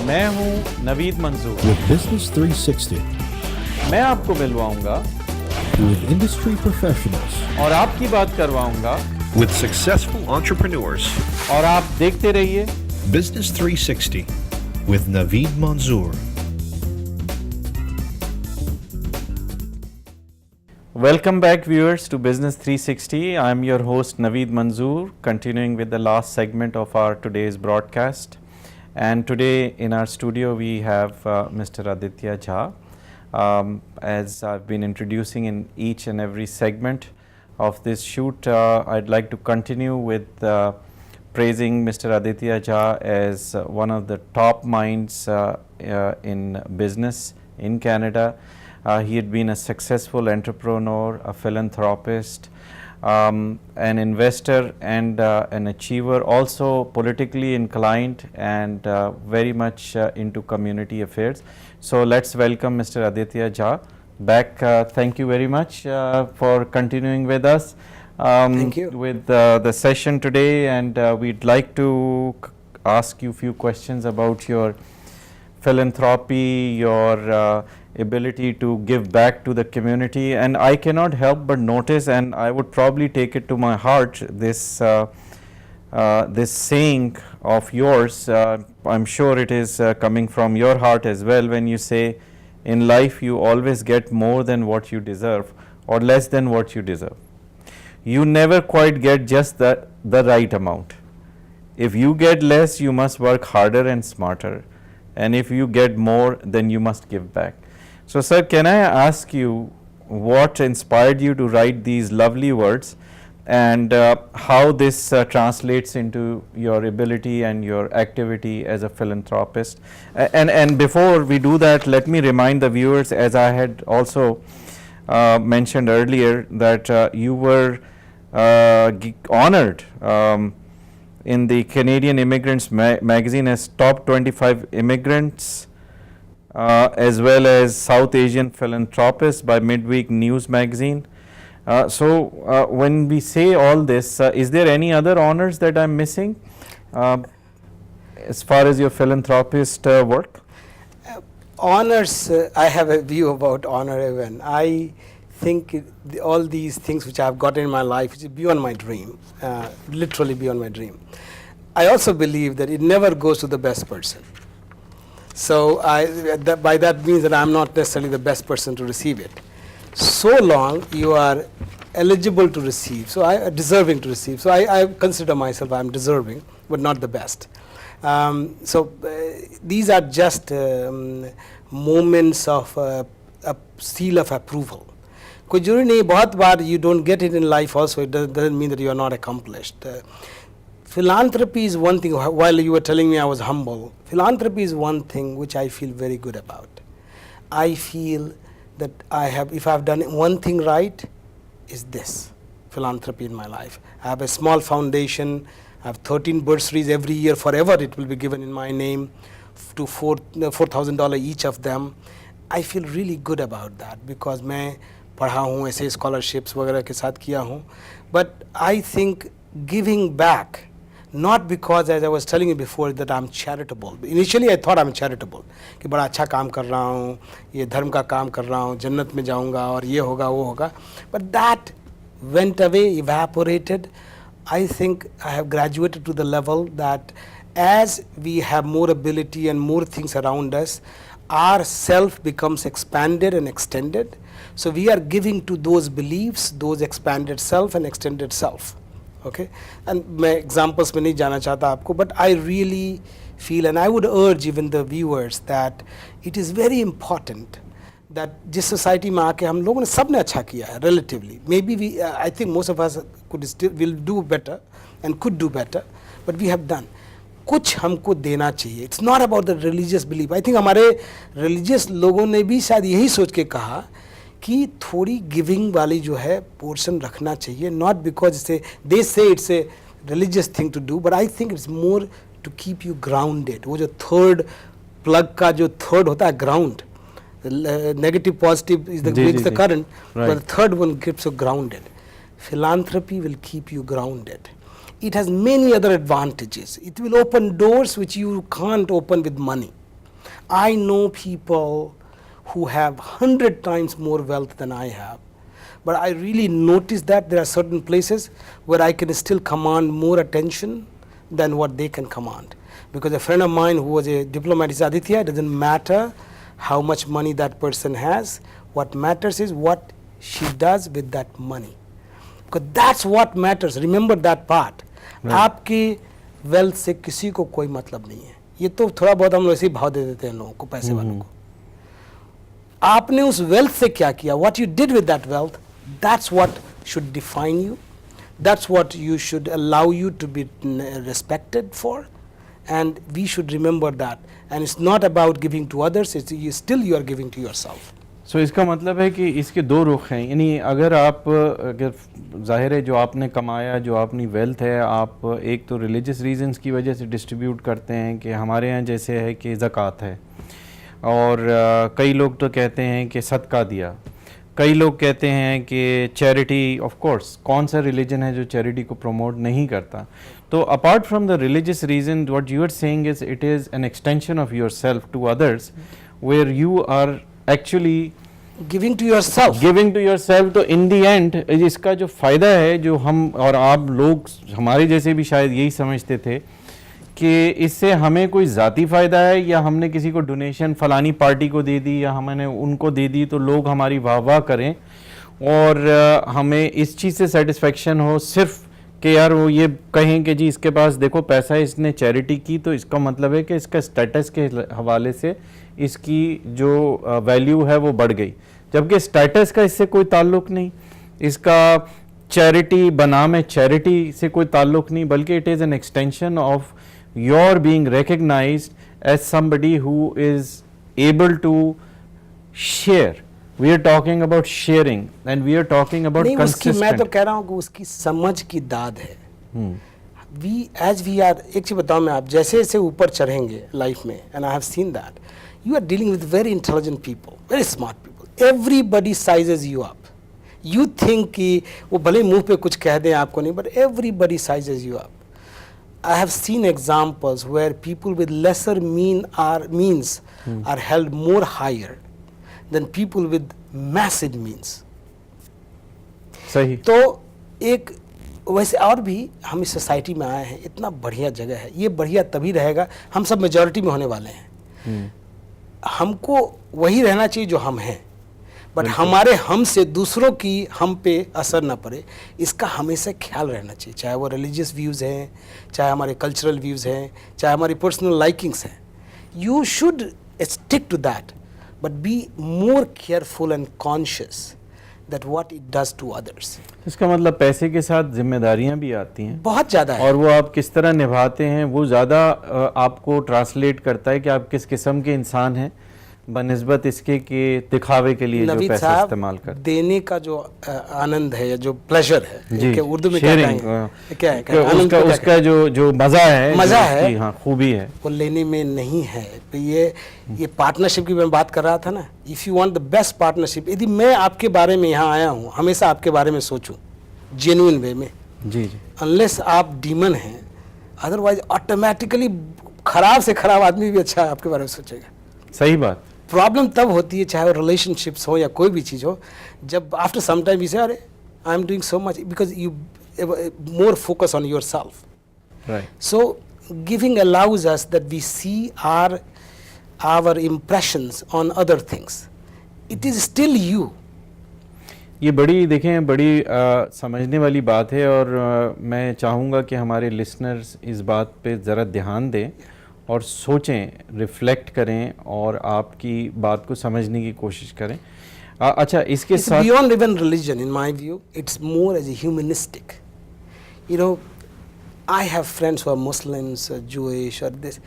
मैं हूं नवीद मंजूर। With Business 360, मैं आपको मिलवाऊंगा with industry professionals, और आपकी बात करवाऊंगा with successful entrepreneurs. और आप देखते रहिए Business 360 with Naveed Manzoor. Welcome back, viewers, to Business 360. I am your host Naveed Manzoor, continuing with the last segment of our today's broadcast. And today in our studio we have Mr. Aditya Jha. As I've been introducing in each and every segment of this shoot, I'd like to continue with praising Mr. Aditya Jha as one of the top minds in business in Canada. He had been a successful entrepreneur, a philanthropist, an investor and an achiever, also politically inclined and very much into community affairs. So let's welcome Mr. Aditya Jha back. Thank you very much for continuing with us. Thank you. With the session today, and we'd like to ask you a few questions about your philanthropy, your ability to give back to the community. And I cannot help but notice, and I would probably take it to my heart, this this saying of yours. I'm sure it is coming from your heart as well, when you say, in life you always get more than what you deserve or less than what you deserve. You never quite get just the right amount. If you get less, you must work harder and smarter, and if you get more, then you must give back. So sir, can I ask you what inspired you to write these lovely words, and how this translates into your ability and your activity as a philanthropist? And before we do that, let me remind the viewers, as I had also mentioned earlier, that you were honored in the Canadian Immigrants magazine as top 25 immigrants, as well as South Asian philanthropist by Midweek News magazine. So when we say all this, is there any other honors that I'm missing as far as your philanthropist work? Honors, I have a view about honor even. I think all these things which I've got in my life, which is beyond my dream, literally beyond my dream. I also believe that it never goes to the best person. So by that means that I'm not necessarily the best person to receive it. So long you are eligible to receive, so I deserving to receive. So I consider myself I'm deserving, but not the best. These are just moments of a seal of approval. कोई जरूरी नहीं, बहुत बार you don't get it in life also, it doesn't mean that you are not accomplished. Philanthropy is one thing. While you were telling me I was humble, philanthropy is one thing which I feel very good about. I feel that if I've done one thing right, is this philanthropy in my life. I have a small foundation. I have 13 bursaries every year, forever it will be given in my name, to $4,000 each of them. I feel really good about that because मैं पढ़ा हूँ, ऐसे scholarships वगैरह के साथ किया हूँ. But I think giving back, not because, as I was telling you before, that I'm charitable. Initially I thought I'm charitable, कि बड़ा अच्छा काम कर रहा हूँ, ये धर्म का काम कर रहा हूँ, जन्नत में जाऊँगा और ये होगा वो होगा. But that went away, evaporated. I think I have graduated to the level that as we have more ability and more things around us, our self becomes expanded and extended. So we are giving to those beliefs, those expanded self and extended self. Okay, and मैं examples में नहीं जाना चाहता आपको, but I really feel, and I would urge even the viewers, that it is very important that जिस society में आके हम लोगों ने सब ने अच्छा किया है relatively. Maybe we, I think most of us will do better and could do better, but we have done. कुछ हमको देना चाहिए. It's not about the religious belief. I think हमारे religious लोगों ने भी शायद यही सोच के कहा कि थोड़ी गिविंग वाली जो है पोर्शन रखना चाहिए, not because they say it's a religious thing to do, but I think it's more to keep you grounded. वो जो third plug का जो third होता है ground, negative positive is the makes the current, right. But the third one keeps you grounded. Philanthropy will keep you grounded. It has many other advantages. It will open doors which you can't open with money. I know people who have 100 times more wealth than I have, but I really notice that there are certain places where I can still command more attention than what they can command. Because a friend of mine who was a diplomat is Aditya, it doesn't matter how much money that person has, what matters is what she does with that money. Because that's what matters, remember that part. आपकी wealth से किसी को कोई मतलब नहीं है, ये तो थोड़ा बहुत हम लोग ऐसे ही भाव दे देते हैं लोगों को, पैसे वालों को. आपने उस वेल्थ से क्या किया, what you did with that wealth, that's what should define you, that's what you should allow you to be respected for, and we should remember that. And it's not about giving to others, it's still you are giving to yourself. So इसका मतलब है कि इसके दो रुख हैं, यानी अगर ज़ाहिर है जो आपने कमाया, जो अपनी वेल्थ है, आप एक तो रिलीजियस रीजंस की वजह से डिस्ट्रीब्यूट करते हैं कि हमारे यहाँ जैसे है कि ज़कात है, और कई लोग तो कहते हैं कि सदका दिया, कई लोग कहते हैं कि चैरिटी. ऑफ कोर्स कौन सा रिलीजन है जो चैरिटी को प्रमोट नहीं करता. तो apart from the religious reason what you are saying is it is an extension of your self to others where you are actually giving to yourself. तो in the and इसका जो फ़ायदा है, जो हम और आप लोग हमारे जैसे भी शायद यही समझते थे कि इससे हमें कोई ज़ाती फ़ायदा है, या हमने किसी को डोनेशन फ़लानी पार्टी को दे दी या हमने उनको दे दी तो लोग हमारी वाह वाह करें और हमें इस चीज़ से सेटिस्फेक्शन हो सिर्फ कि यार वो ये कहें कि जी इसके पास देखो पैसा है, इसने चैरिटी की, तो इसका मतलब है कि इसका स्टेटस के हवाले से इसकी जो वैल्यू है वो बढ़ गई. जबकि स्टेटस का इससे कोई ताल्लुक़ नहीं, इसका चैरिटी बनाम चैरिटी से कोई ताल्लुक़ नहीं, बल्कि it is an extension of your being recognised as somebody who is able to share. We are talking about sharing and we are talking about नहीं, consistent. उसकी मैं तो कह रहा हूँ कि उसकी समझ की दाद है. we are, एक चीज़ बताऊँ मैं, आप जैसे जैसे ऊपर चढ़ेंगे लाइफ में, and I have seen that, you are dealing with very intelligent people, very smart people. Everybody sizes you up. You think कि वो भले मुंह पे कुछ कह दें आपको नहीं, but everybody sizes you up. I have seen examples where people with lesser means are held more higher than people with massive means. सही. तो एक वैसे और भी हम इस सोसाइटी में आए हैं, इतना बढ़िया जगह है, ये बढ़िया तभी रहेगा, हम सब मेजॉरिटी में होने वाले हैं. हमको वही रहना चाहिए जो हम हैं, बट हमारे हम से दूसरों की हम पे असर ना पड़े, इसका हमेशा ख्याल रहना चाहिए. चाहे वो रिलीजियस व्यूज़ हैं, चाहे हमारे कल्चरल व्यूज़ हैं, चाहे हमारी पर्सनल लाइकिंग्स हैं. You should stick to that, but be more careful and conscious that what it does to others. इसका मतलब पैसे के साथ जिम्मेदारियां भी आती हैं, बहुत ज़्यादा है, और वो आप किस तरह निभाते हैं वो ज़्यादा आपको ट्रांसलेट करता है कि आप किस किस्म के इंसान हैं बनिस्बत इसके कि दिखावे के लिए जो पैसा इस्तेमाल करते हैं. देने का जो आनंद है या जो प्लेजर है, जी, कि उर्दू में क्या है उसका जो मज़ा है, हाँ खूबी है, वो लेने में नहीं है. तो ये पार्टनरशिप की मैं बात कर रहा था ना. If you want the best partnership, यदि मैं आपके बारे में यहाँ आया हूँ, हमेशा आपके बारे में सोचूं जेन्युइन वे में, जी, अनलेस आप डीमन हैं, अदरवाइज ऑटोमेटिकली खराब से खराब आदमी भी अच्छा आपके बारे में सोचेगा. सही बात. प्रॉब्लम तब होती है, चाहे वो रिलेशनशिप्स हो या कोई भी चीज़ हो, जब after some time you say अरे I am doing so much, because you more focus on your self. Right. So giving allows us that we see our impressions on other things. It is still you. ये बड़ी देखें बड़ी समझने वाली बात है, और मैं चाहूँगा कि हमारे लिसनर्स इस बात पे ज़रा ध्यान दें और सोचें, रिफ्लेक्ट करें और आपकी बात को समझने की कोशिश करें. अच्छा, इसके साथ beyond even religion in my view, it's more as a humanistic. You know, I have friends who are Muslims, Jewish और this.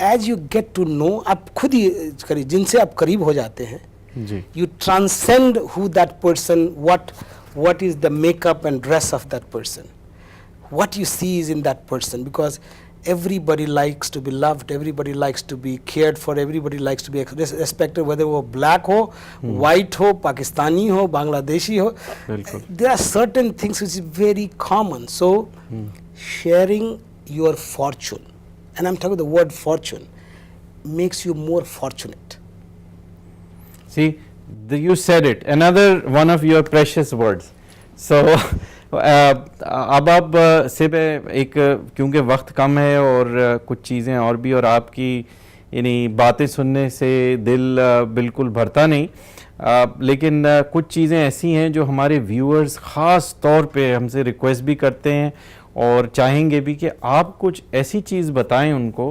As you get to know, आप खुद ही करिए, जिनसे आप करीब हो जाते हैं, जी, you transcend who that person, what is the makeup and dress of that person, what you see is in that person, because everybody likes to be loved, everybody likes to be cared for, everybody likes to be respected, whether वो black हो, white हो, Pakistani हो, Bangladeshi हो. There are certain things which is very common. So sharing your fortune, and I'm talking the word fortune, makes you more fortunate. See, you said it. Another one of your precious words. So, अब आप सिर्फ एक क्योंकि वक्त कम है और कुछ चीज़ें और भी, और आपकी यानी बातें सुनने से दिल बिल्कुल भरता नहीं, लेकिन कुछ चीज़ें ऐसी हैं जो हमारे व्यूअर्स ख़ास तौर पे हमसे रिक्वेस्ट भी करते हैं और चाहेंगे भी कि आप कुछ ऐसी चीज़ बताएं उनको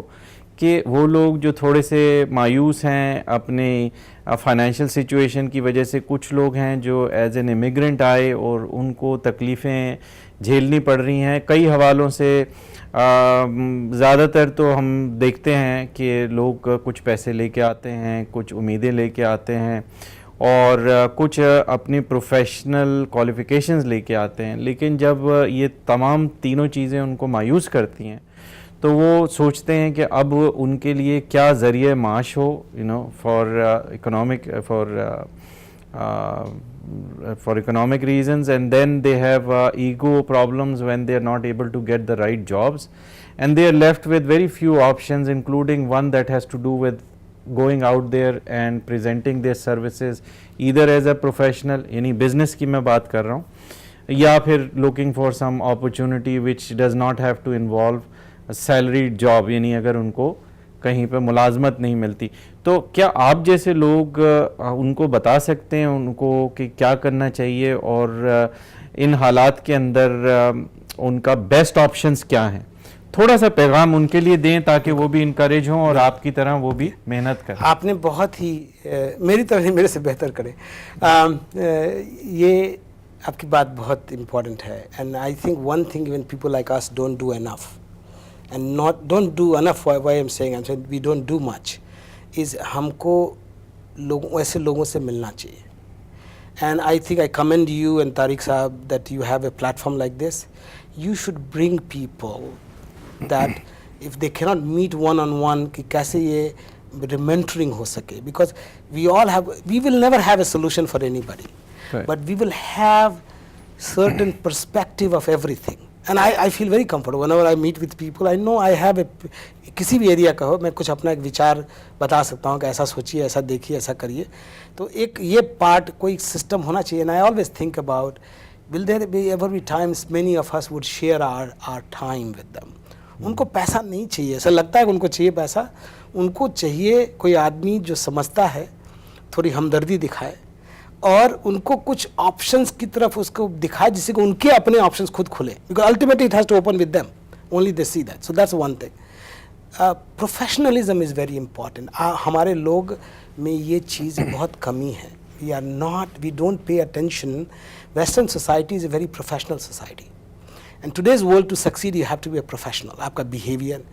कि वो लोग जो थोड़े से मायूस हैं अपने फाइनेंशियल सिचुएशन की वजह से, कुछ लोग हैं जो एज एन इमिग्रेंट आए और उनको तकलीफ़ें झेलनी पड़ रही हैं कई हवालों से। ज़्यादातर तो हम देखते हैं कि लोग कुछ पैसे लेके आते हैं, कुछ उम्मीदें लेके आते हैं और कुछ अपनी प्रोफेशनल क्वालिफ़िकेशंस लेके आते हैं, लेकिन जब ये तमाम तीनों चीज़ें उनको मायूस करती हैं तो वो सोचते हैं कि अब उनके लिए क्या ज़रिए माश हो, for economic reasons, and then they have ego problems when they are not able to get the right jobs, and they are left with very few options, including one that has to do with going out there and presenting their services either as a professional, यानी business की मैं बात कर रहा हूँ, या फिर looking for some opportunity which does not have to involve salary job, यानी अगर उनको कहीं पे मुलाजमत नहीं मिलती। तो क्या आप जैसे लोग उनको बता सकते हैं उनको कि क्या करना चाहिए और इन हालात के अंदर उनका बेस्ट ऑप्शंस क्या हैं? थोड़ा सा पैगाम उनके लिए दें ताकि वो भी इनकरेज हों और आपकी तरह वो भी मेहनत करें। आपने बहुत ही मेरी तरह नहीं, मेरे से बेहतर करें। ये आपकी बात बहुत इम्पोर्टेंट है, and I think one thing when people like us don't do enough, and don't do enough, why I'm saying we don't do much, is हमको ऐसे लोगों से मिलना चाहिए। And I think I commend you and Tariq Saab that you have a platform like this. You should bring people that if they cannot meet one on one, कि कैसे ये mentoring हो सके, because we will never have a solution for anybody, right, but we will have certain perspective of everything. And I feel very comfortable whenever I meet with people. I know I have किसी भी area का हो, मैं कुछ अपना एक विचार बता सकता हूँ कि ऐसा सोचिए, ऐसा देखिए, ऐसा करिए। तो एक ये पार्ट कोई सिस्टम होना चाहिए। And I always think about, will there be ever be times many of us would share our time with them. उनको पैसा नहीं चाहिए, ऐसा लगता है कि उनको चाहिए पैसा, उनको चाहिए कोई आदमी जो समझता है, थोड़ी हमदर्दी दिखाए और उनको कुछ ऑप्शंस की तरफ उसको दिखाए जिससे कि उनके अपने ऑप्शंस खुद खुले, because ultimately it has to open with them, only they see that. So that's one thing. Professionalism is very important. हमारे लोग में ये चीज़ बहुत कमी है। We don't pay attention. Western society is a very professional society, and today's world to succeed you have to be a professional. आपका behaviour,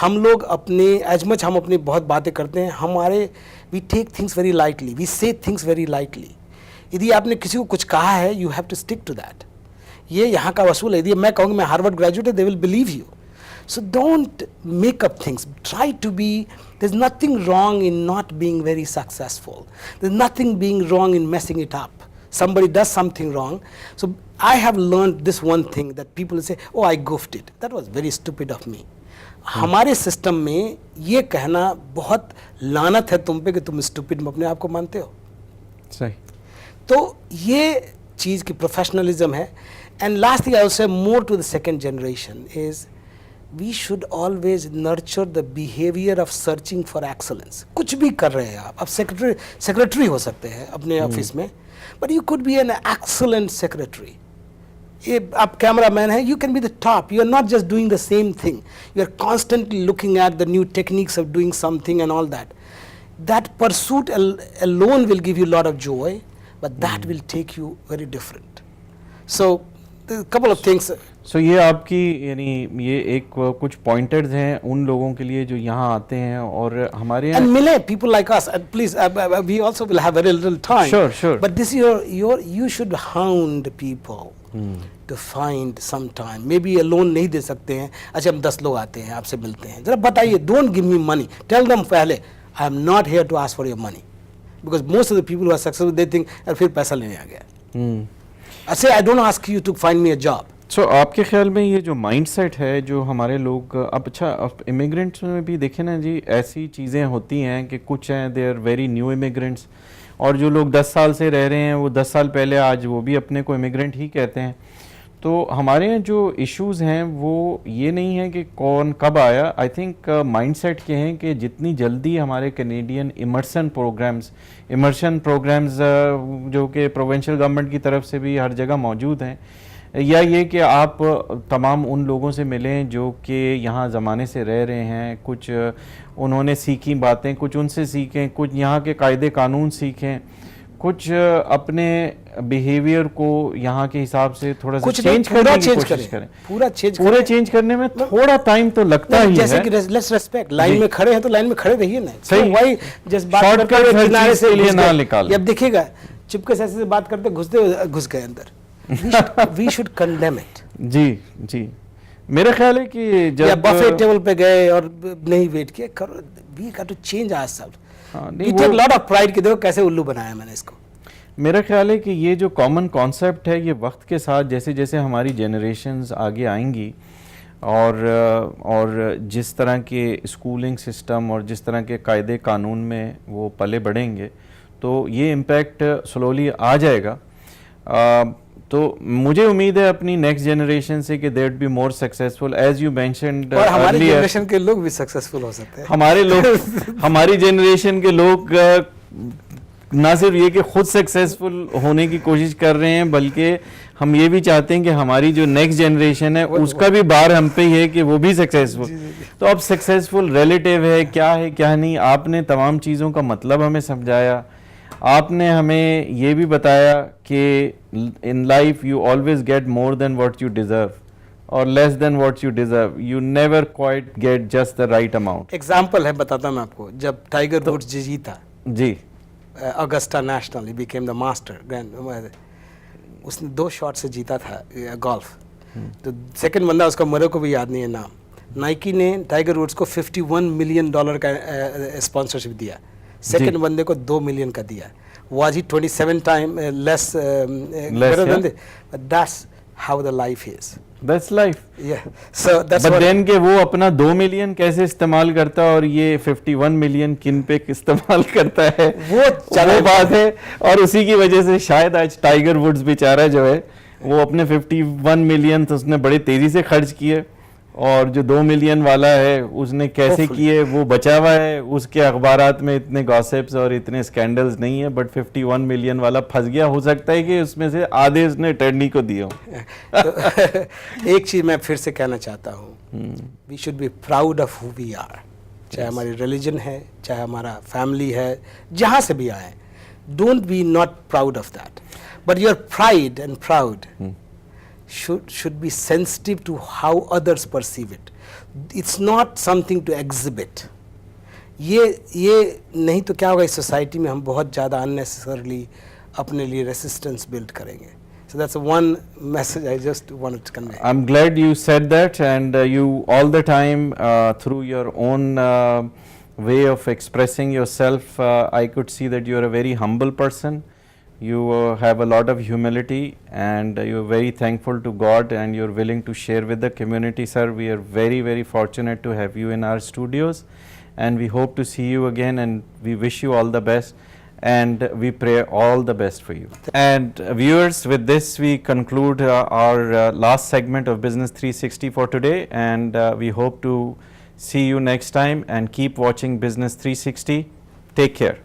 हम लोग अपने एज मच हम अपनी बहुत बातें करते हैं, हमारे we take things very lightly, we say things very lightly. यदि आपने किसी को कुछ कहा है, you have to stick to that. ये यहाँ का वसूल है। यदि मैं कहूँगा मैं हार्वर्ड ग्रेजुएट है, they will believe you. So don't make up things, try to be, there is nothing wrong in not being very successful, there is nothing being wrong in messing it up. Somebody does something wrong. So I have learned this one thing that people say, oh, I goofed it. That was very stupid of me. हमारे system में ये कहना बहुत लानत है तुम पे कि तुम स्टूपिड में अपने आप को मानते हो। सही। तो ये चीज़ की प्रोफेशनलिज्म है। And last thing I will say more to the second generation is we should always nurture the behaviour of searching for excellence. कुछ भी कर रहे हैं आप सेक्रेटरी हो सकते हैं अपने ऑफिस में, but you could be an excellent secretary. ये आप कैमरा मैन है, you can be the top, you are not just doing the same thing, you are constantly looking at the new techniques of doing something and all that. That pursuit alone will give you a lot of joy, but that will take you very different. So, a couple of things. So ये आपकी यानी ये एक कुछ pointers हैं उन लोगों के लिए जो यहाँ आते हैं और हमारे यहाँ and मिले people like us. And please, we also will have very little time. Sure. But this is you should hound people to find some time. Maybe alone नहीं दे सकते हैं। अच्छा हम 10 लोग आते हैं आपसे मिलते हैं, जरा बताइए, don't give me money. Tell them पहले I am not here to ask for your money, because most of the people who are successful they think फिर पैसा लेने आ गया। I say I don't ask you to find me a job. सो आपके ख्याल में ये जो माइंडसेट है जो हमारे लोग अब, अच्छा अब इमिग्रेंट्स में भी देखें ना जी, ऐसी चीज़ें होती हैं कि कुछ हैं they are very new immigrants, और जो लोग 10 साल से रह रहे हैं वो 10 साल पहले आज वो भी अपने को इमिग्रेंट ही कहते हैं। तो हमारे यहाँ जो इश्यूज़ हैं वो ये नहीं है कि कौन कब आया, आई थिंक माइंडसेट के हैं कि जितनी जल्दी हमारे कैनेडियन इमर्शन प्रोग्राम्स जो कि प्रोविंशियल गवर्नमेंट की तरफ से भी हर जगह मौजूद हैं, या ये कि आप तमाम उन लोगों से मिलें जो कि यहाँ ज़माने से रह रहे हैं, कुछ उन्होंने सीखी बातें कुछ उनसे सीखें, कुछ यहाँ के कायदे कानून सीखें, कुछ अपने बिहेवियर को यहाँ के हिसाब से थोड़ा सा चेंज करने की कोशिश करें। पूरा चेंज करने में थोड़ा टाइम तो लगता ही है। जैसे कि लेट्स रेस्पेक्ट, लाइन में खड़े हैं तो लाइन में खड़े रहिए ना, सही, वही जस्ट बात शॉर्टकट हर चीज के लिए ना निकालें। अब देखिएगा चुपके से ऐसे बात करते घुस गए अंदर। We should condemn it. जी मेरा ख्याल है कि जब बफे टेबल पे गए और नहीं वेट किया करो, we got to change ourselves. We take lot of pride कि देखो कैसे उल्लू बनाया मैंने इसको। मेरा ख्याल है कि ये जो कॉमन कॉन्सेप्ट है ये वक्त के साथ जैसे जैसे हमारी जनरेशन्स आगे आएंगी और जिस तरह के स्कूलिंग सिस्टम और जिस तरह के कायदे कानून में वो पले बढ़ेंगे तो ये इम्पैक्ट स्लोली आ जाएगा। तो मुझे उम्मीद है अपनी नेक्स्ट जनरेशन से कि they would be more successful as you mentioned. और हमारी जनरेशन के लोग भी सक्सेसफुल हो सकते हैं। हमारी जनरेशन के लोग ना सिर्फ ये कि खुद सक्सेसफुल होने की कोशिश कर रहे हैं, बल्कि हम ये भी चाहते हैं कि हमारी जो नेक्स्ट जनरेशन है उसका भी बार हम पे ही है कि वो भी सक्सेसफुल। तो अब सक्सेसफुल रिलेटिव है क्या नहीं, आपने तमाम चीज़ों का मतलब हमें समझाया, आपने हमें ये भी बताया कि in life you always get more than what you deserve और less than what you deserve, you never quite get just the right amount. Example है, बताता मैं आपको, जब टाइगर वुड्स जीता जी Augusta National, he became the master grand, उसने 2 shot से जीता था गोल्फ। तो सेकंड बंदा उसका मेरे को भी याद नहीं है नाम, नाइकी ने टाइगर वुड्स को $51 मिलियन का स्पॉन्सरशिप दिया, सेकंड बंदे को 2 मिलियन का दिया। Was he 27 times less better than this? But that's how the life is. That's life. Yeah. So that's But then के वो अपना 2 मिलियन कैसे इस्तेमाल करता है और ये 51 मिलियन किन पे इस्तेमाल करता है वो बात है। और उसी की वजह से शायद आज टाइगर वुड्स बेचारा जो है वो अपने 51 मिलियन तो उसने बड़े तेजी से खर्च किए, और जो 2 मिलियन वाला है उसने कैसे किए वो बचा हुआ है, उसके अखबारात में इतने गॉसिप्स और इतने स्कैंडल्स नहीं है, बट 51 मिलियन वाला फंस गया। हो सकता है कि उसमें से आधे उसने अटर्नी को दिए हों। तो एक चीज़ मैं फिर से कहना चाहता हूँ, we should be proud of who we are, चाहे हमारी रिलीजन है, चाहे हमारा फैमिली है, जहाँ से भी आए, don't be not proud of that, but your pride and proud should be sensitive to how others perceive it. It's not something to exhibit. ये नहीं तो क्या होगा, इस सोसाइटी में हम बहुत ज़्यादा unnecessarily अपने लिए resistance build करेंगे. So that's one message I just wanted to convey. I'm glad you said that, and you all the time through your own way of expressing yourself, I could see that you are a very humble person. You have a lot of humility and you're very thankful to God and you're willing to share with the community. Sir, we are very, very fortunate to have you in our studios and we hope to see you again, and we wish you all the best and we pray all the best for you. And viewers, with this we conclude our last segment of Business 360 for today, and we hope to see you next time, and keep watching Business 360. Take care.